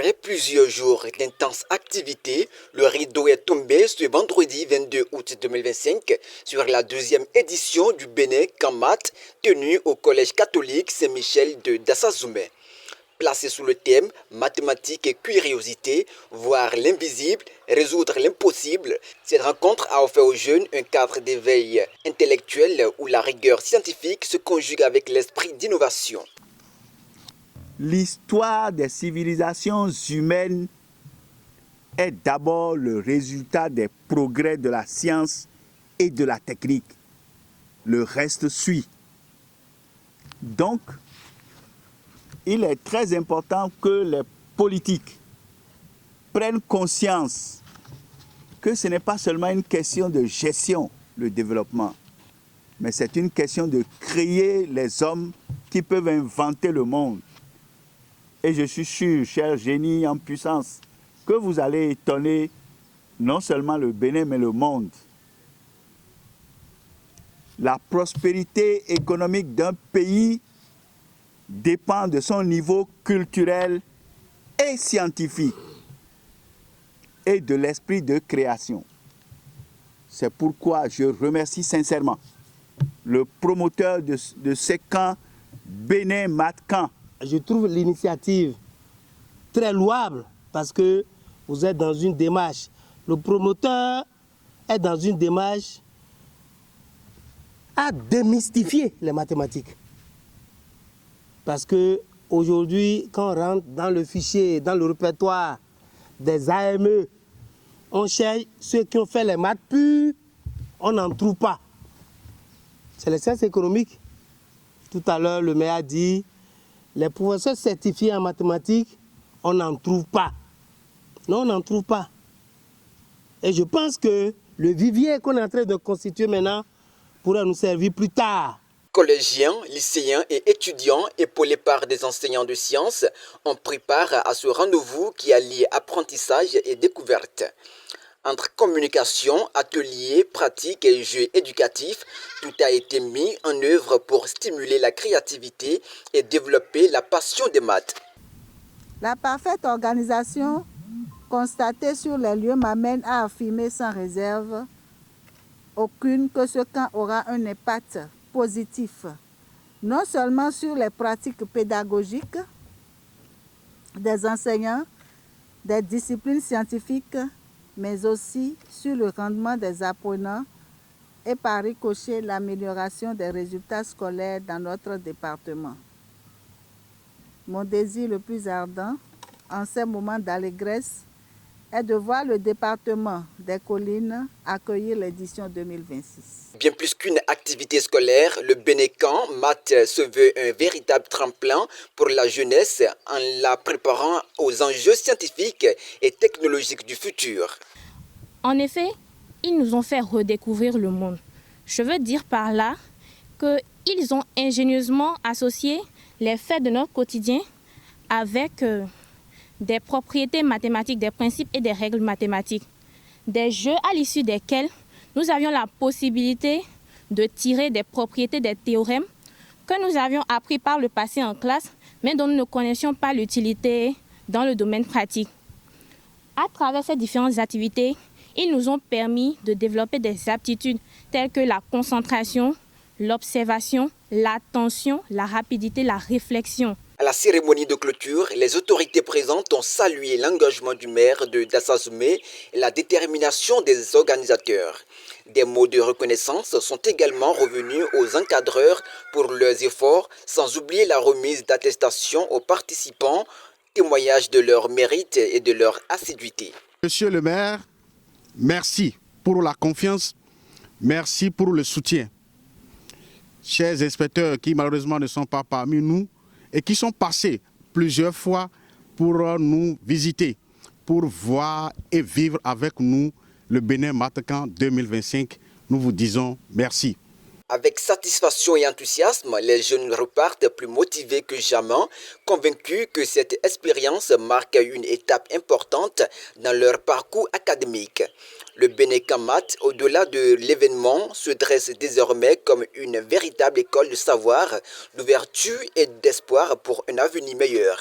Après plusieurs jours d'intenses activités, le rideau est tombé ce vendredi 22 août 2025 sur la deuxième édition du Bénin Cammat tenue au Collège catholique Saint-Michel de Dassazoumé. Placé sous le thème mathématiques et curiosité, voir l'invisible, résoudre l'impossible, cette rencontre a offert aux jeunes un cadre d'éveil intellectuel où la rigueur scientifique se conjugue avec l'esprit d'innovation. L'histoire des civilisations humaines est d'abord le résultat des progrès de la science et de la technique. Le reste suit. Donc, il est très important que les politiques prennent conscience que ce n'est pas seulement une question de gestion, le développement, mais c'est une question de créer les hommes qui peuvent inventer le monde. Et je suis sûr, cher génie en puissance, que vous allez étonner non seulement le Bénin, mais le monde. La prospérité économique d'un pays dépend de son niveau culturel et scientifique et de l'esprit de création. C'est pourquoi je remercie sincèrement le promoteur de ces camps, Bénin Matcan. Je trouve l'initiative très louable parce que vous êtes dans une démarche. Le promoteur est dans une démarche à démystifier les mathématiques. Parce qu'aujourd'hui, quand on rentre dans le fichier, dans le répertoire des AME, on cherche ceux qui ont fait les maths pures, on n'en trouve pas. C'est les sciences économiques. Tout à l'heure, le maire a dit, les professeurs certifiés en mathématiques, on n'en trouve pas. Non, on n'en trouve pas. Et je pense que le vivier qu'on est en train de constituer maintenant pourra nous servir plus tard. Collégiens, lycéens et étudiants, épaulés par des enseignants de sciences, ont pris part à ce rendez-vous qui allie apprentissage et découverte. Entre communication, ateliers, pratiques et jeux éducatifs, tout a été mis en œuvre pour stimuler la créativité et développer la passion des maths. La parfaite organisation constatée sur les lieux m'amène à affirmer sans réserve aucune que ce camp aura un impact positif, non seulement sur les pratiques pédagogiques des enseignants, des disciplines scientifiques, mais aussi sur le rendement des apprenants et par ricochet l'amélioration des résultats scolaires dans notre département. Mon désir le plus ardent en ces moments d'allégresse est de voir le département des collines accueillir l'édition 2026. Bien plus qu'une activité scolaire, le Bénin Cammat se veut un véritable tremplin pour la jeunesse en la préparant aux enjeux scientifiques et technologiques du futur. En effet, ils nous ont fait redécouvrir le monde. Je veux dire par là qu'ils ont ingénieusement associé les faits de notre quotidien avec des propriétés mathématiques, des principes et des règles mathématiques. Des jeux à l'issue desquels nous avions la possibilité de tirer des propriétés des théorèmes que nous avions appris par le passé en classe, mais dont nous ne connaissions pas l'utilité dans le domaine pratique. À travers ces différentes activités, ils nous ont permis de développer des aptitudes telles que la concentration, l'observation, l'attention, la rapidité, la réflexion. À la cérémonie de clôture, les autorités présentes ont salué l'engagement du maire de Dassazoumé et la détermination des organisateurs. Des mots de reconnaissance sont également revenus aux encadreurs pour leurs efforts, sans oublier la remise d'attestations aux participants, témoignage de leur mérite et de leur assiduité. Monsieur le maire, merci pour la confiance, merci pour le soutien. Chers inspecteurs qui malheureusement ne sont pas parmi nous et qui sont passés plusieurs fois pour nous visiter, pour voir et vivre avec nous le Bénin Matcan 2025, nous vous disons merci. Avec satisfaction et enthousiasme, les jeunes repartent plus motivés que jamais, convaincus que cette expérience marque une étape importante dans leur parcours académique. Le Bénin Cammat, au-delà de l'événement, se dresse désormais comme une véritable école de savoir, d'ouverture et d'espoir pour un avenir meilleur.